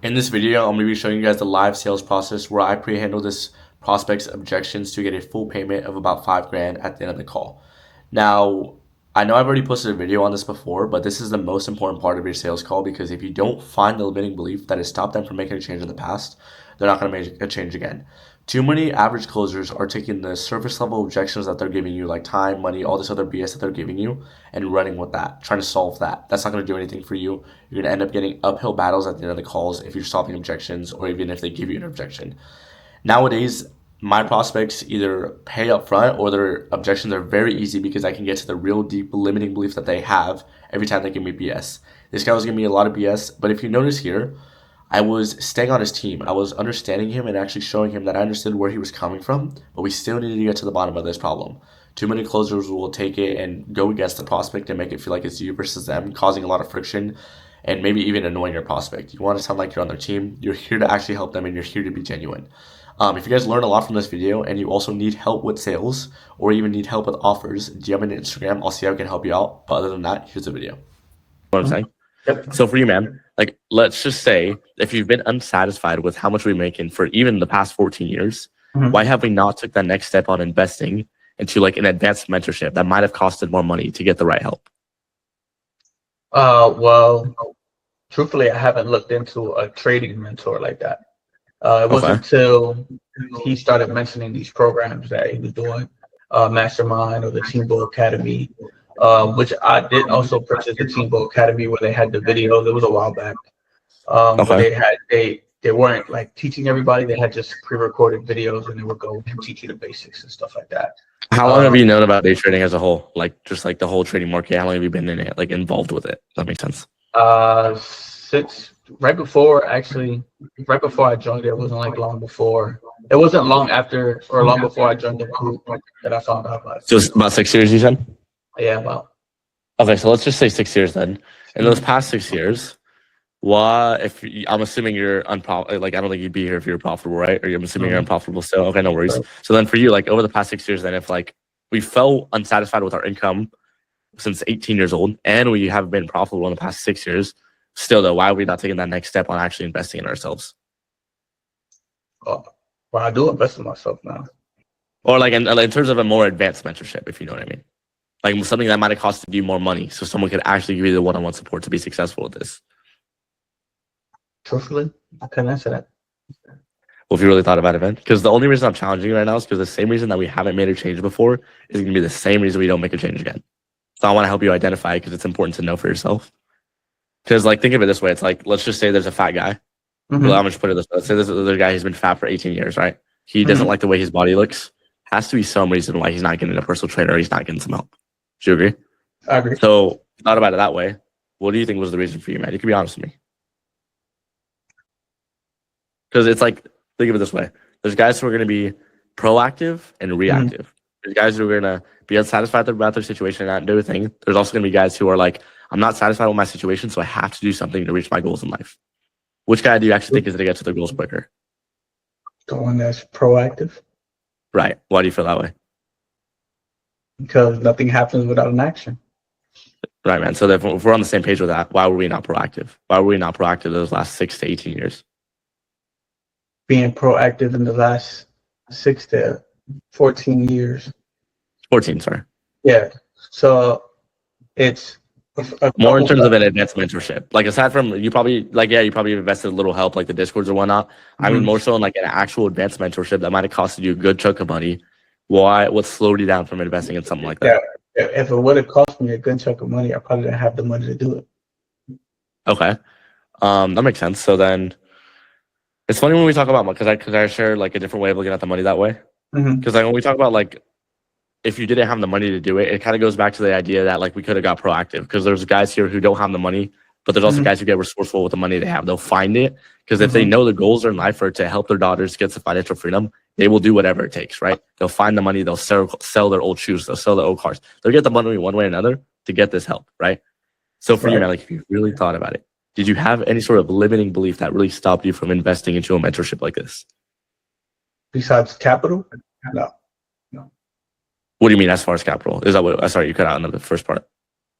In this video, I'm going to be showing you guys the live sales process where I pre-handle this prospect's objections to get a full payment of about $5,000 at the end of the call. Now, I know I've already posted a video on this before, but this is the most important part of your sales call because if you don't find the limiting belief that has stopped them from making a change in the past, they're not going to make a change again. Too many average closers are taking the surface level objections that they're giving you, like time, money, all this other BS that they're giving you, and running with that, trying to solve that. That's not going to do anything for you. You're going to end up getting uphill battles at the end of the calls if you're solving objections or even if they give you an objection. Nowadays, my prospects either pay up front or their objections are very easy because I can get to the real deep limiting belief that they have every time they give me BS. This guy was giving me a lot of BS, but if you notice here, I was staying on his team. I was understanding him and actually showing him that I understood where he was coming from, but we still needed to get to the bottom of this problem. Too many closers will take it and go against the prospect and make it feel like it's you versus them, causing a lot of friction and maybe even annoying your prospect. You want to sound like you're on their team. You're here to actually help them and you're here to be genuine. If you guys learned a lot from this video and you also need help with sales or even need help with offers, DM me on Instagram. I'll see how I can help you out. But other than that, here's the video. What I'm saying? Yep. So for you, man, like let's just say if you've been unsatisfied with how much we're making for even the past 14 years, why have we not took that next step on investing into like an advanced mentorship that might have costed more money to get the right help? Well, truthfully, I haven't looked into a trading mentor like that. It wasn't until he started mentioning these programs that he was doing, Mastermind or the Team Bull Academy, which I did also purchase the Team Bull Academy where they had the videos. It was a while back, but they weren't like teaching everybody. They had just pre-recorded videos and they would go and teach you the basics and stuff like that. How long have you known about day trading as a whole? Like just like the whole trading market. How long have you been in it? Like involved with it? Does that make sense? Since right before I joined it. It wasn't like long before. It wasn't long after or long before I joined the group that I found out about it. So it's about 6 years, you said? Yeah, well. Okay, so let's just say 6 years then. In those past 6 years, I'm assuming you're unprofitable. Like I don't think you'd be here if you're profitable, right? Or I'm assuming you're unprofitable still. Okay, no worries. So then for you, like over the past 6 years, then if like we felt unsatisfied with our income since 18 years old, and we have been profitable in the past 6 years, still though, why are we not taking that next step on actually investing in ourselves? Well, I do invest in myself now. Or like in terms of a more advanced mentorship, if you know what I mean. Like something that might have costed you more money, so someone could actually give you the one-on-one support to be successful with this. Truthfully, I couldn't answer that. Well, if you really thought about it, man. Because the only reason I'm challenging you right now is because the same reason that we haven't made a change before is going to be the same reason we don't make a change again. So I want to help you identify because it's important to know for yourself. Because like think of it this way, it's like let's just say there's a fat guy. Well, I'm just put it this way. Let's say there's a guy who's been fat for 18 years, right? He doesn't like the way his body looks. Has to be some reason why he's not getting a personal trainer or he's not getting some help. Do you agree? I agree. So thought about it that way. What do you think was the reason for you, man? You can be honest with me. Because it's like, think of it this way. There's guys who are going to be proactive and reactive. There's guys who are going to be unsatisfied about their situation and not do a thing. There's also going to be guys who are like, I'm not satisfied with my situation, so I have to do something to reach my goals in life. Which guy do you actually think is going to get to their goals quicker? The one that's proactive. Right. Why do you feel that way? Because nothing happens without an action. Right, man. So if we're on the same page with that, why were we not proactive? Why were we not proactive those last 6 to 18 years? Being proactive in the last 6 to 14 years. 14, sorry. Yeah. So it's more in terms of an advanced mentorship. Like aside from you probably invested a little help like the Discords or whatnot. I mean more so in like an actual advanced mentorship that might have costed you a good chunk of money. What slowed you down from investing in something like that? Yeah. If it would have cost me a good chunk of money, I probably didn't have the money to do it. Okay. That makes sense. So then it's funny when we talk about because I share like a different way of looking at the money that way. Because like when we talk about like if you didn't have the money to do it, it kind of goes back to the idea that like we could have got proactive because there's guys here who don't have the money, but there's also guys who get resourceful with the money they have. They'll find it because if they know the goals are in life are to help their daughters get some financial freedom, they will do whatever it takes, right? They'll find the money, they'll sell their old shoes, they'll sell their old cars. They'll get the money one way or another to get this help, right? So for you, man, like if you really thought about it, did you have any sort of limiting belief that really stopped you from investing into a mentorship like this? Besides capital? No. What do you mean as far as capital? Is that what? Sorry, you cut out in the first part.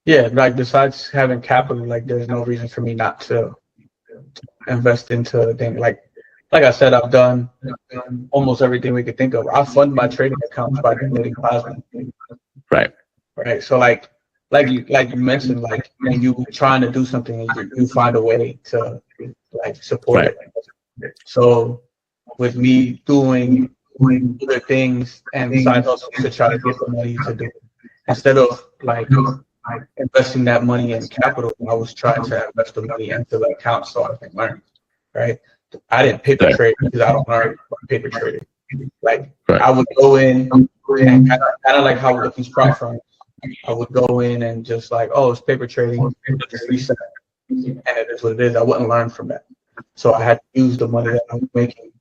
Yeah, like besides having capital, like there's no reason for me not to invest into things like I said, I've done almost everything we could think of. I fund my trading accounts by donating plasma. Right. Right. So like you mentioned, like when you trying to do something and you find a way to like support Right. it. So with me doing other things and side hustles to try to get the money to do it. Instead of like investing that money in capital, I was trying to invest the money into the account so I can learn. Right. I didn't paper Right. trade because I don't learn paper trading. Like Right. I would go in and kind of like how with these prop firms, I would go in and just like, oh, it's paper trading, it's reset, and it is what it is. I wouldn't learn from that. So I had to use the money that I was making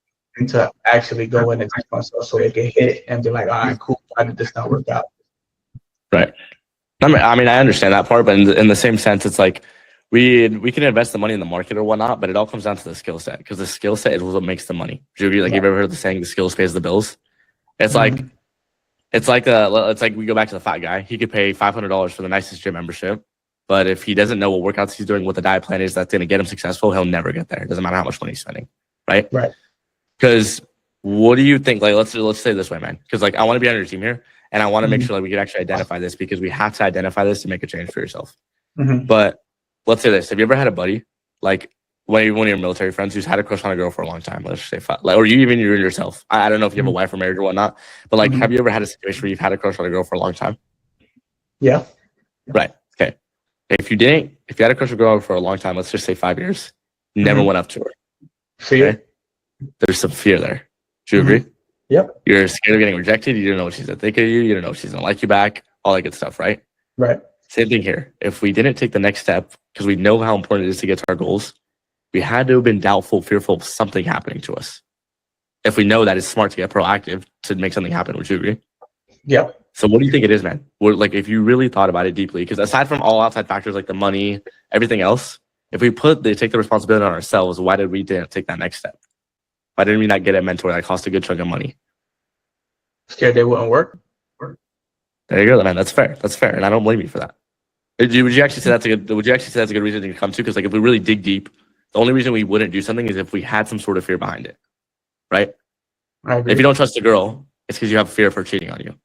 to actually go in and teach myself so it could hit and be like, all right, cool, why did this not work out? Right. I mean, I understand that part, but in the same sense, it's like we can invest the money in the market or whatnot, but it all comes down to the skill set because the skill set is what makes the money. Do you agree? Like, you've ever heard the saying, "The skills pays the bills"? It's like it's like we go back to the fat guy. He could pay $500 for the nicest gym membership, but if he doesn't know what workouts he's doing, what the diet plan is that's going to get him successful, he'll never get there. It doesn't matter how much money he's spending, right? Right. Because what do you think? Like, let's say it this way, man. Because like I want to be on your team here, and I want to make sure that we can actually identify this because we have to identify this to make a change for yourself. But let's say this: have you ever had a buddy like one of your military friends who's had a crush on a girl for a long time? Let's say like, or you yourself. I don't know if you have a wife or married or whatnot, but like, have you ever had a situation where you've had a crush on a girl for a long time? Yeah. Right. Okay. If you had a crush on a girl for a long time, let's just say 5 years, never went up to her. Fear. Okay? There's some fear there. Do you agree? Yep. You're scared of getting rejected. You don't know what she's gonna think of you. You don't know if she's gonna like you back. All that good stuff, right? Right. Same thing here. If we didn't take the next step because we know how important it is to get to our goals, we had to have been doubtful, fearful of something happening to us. If we know that it's smart to get proactive to make something happen, would you agree? Yep. So what do you think it is, man? Like, if you really thought about it deeply, because aside from all outside factors like the money, everything else, if we take the responsibility on ourselves, why did we didn't take that next step? Why didn't we not get a mentor that cost a good chunk of money? Scared they wouldn't work. There you go, man. That's fair. That's fair, and I don't blame you for that. Would you actually say that's a good reason to come to? Because like if we really dig deep, the only reason we wouldn't do something is if we had some sort of fear behind it, right? I agree. If you don't trust a girl, it's because you have fear for cheating on you.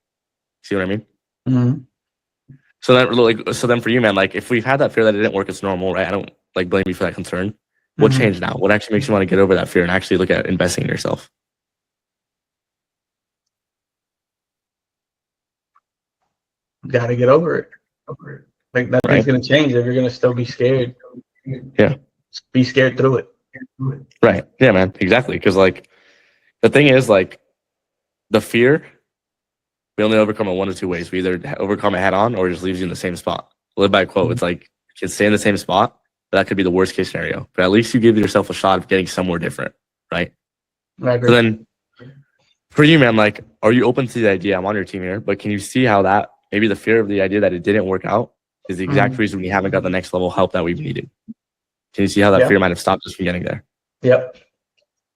See what I mean? So then for you, man, like if we've had that fear that it didn't work, it's normal, right? I don't like blame you for that concern. What changed now? What actually makes you want to get over that fear and actually look at investing in yourself? Got to get over it. Like nothing's gonna change if you're gonna still be scared. Yeah. Be scared through it. Right. Yeah, man. Exactly. Because like the thing is, like the fear, we only overcome it one of two ways. We either overcome it head on or it just leaves you in the same spot. Live by a quote. It's like you can stay in the same spot, but that could be the worst case scenario. But at least you give yourself a shot of getting somewhere different, right? I agree. So then for you, man, like, are you open to the idea? I'm on your team here, but can you see how that maybe the fear of the idea that it didn't work out is the exact reason we haven't got the next level help that we've needed? Can you see how that fear might have stopped us from getting there? Yep.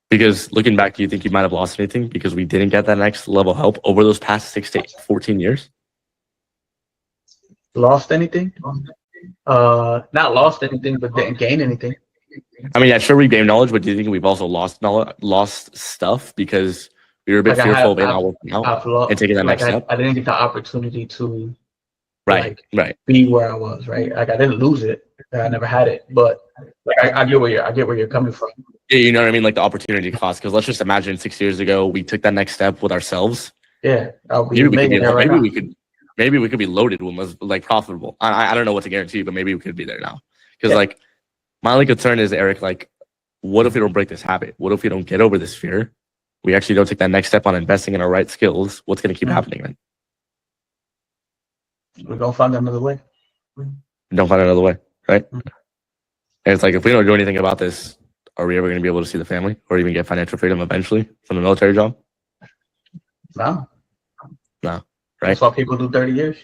Because looking back, do you think you might have lost anything because we didn't get that next level help over those past 6 to 14 years? Lost anything? Not lost anything, but didn't gain anything. I mean, yeah, sure, we gained knowledge, but do you think we've also lost stuff because we were a bit fearful of it not working out and taking that next step? I didn't get the opportunity to right be where I was, right? Like I didn't lose it. I never had it, but like I get where you're coming from. Yeah, you know what I mean, like the opportunity cost. Because let's just imagine 6 years ago we took that next step with ourselves. Yeah, maybe we could be loaded when it was like profitable. I don't know what to guarantee, but maybe we could be there now. Because like my only concern is, Eric, like what if we don't break this habit? What if we don't get over this fear? We actually don't take that next step on investing in our right skills. What's going to keep happening, man? We're gonna find another way. Don't find another way, right? And it's like if we don't do anything about this, are we ever going to be able to see the family or even get financial freedom eventually from the military job? No. Right? That's why people do 30 years.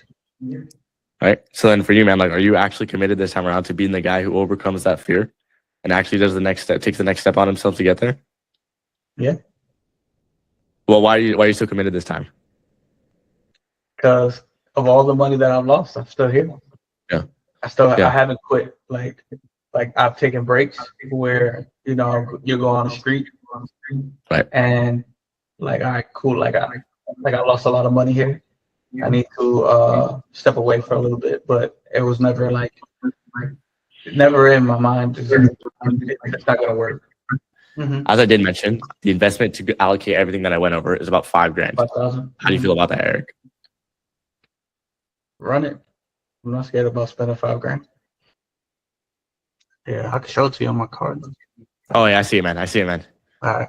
Right. So then for you, man, like, are you actually committed this time around to being the guy who overcomes that fear and actually does the next step, takes the next step on himself to get there? Yeah. Well, why are you so committed this time? Because of all the money that I've lost, I'm still here. Yeah. I haven't quit. Like like I've taken breaks where you go on the street, Right. and like, all right, cool, like I lost a lot of money here. I need to step away for a little bit, but it was never like, never in my mind. It's not gonna work. As I did mention, the investment to allocate everything that I went over is about $5,000. 5,000. How do you feel about that, Eric? Run it. I'm not scared about spending $5,000. Yeah, I can show it to you on my card. Oh yeah, I see it, man. All right.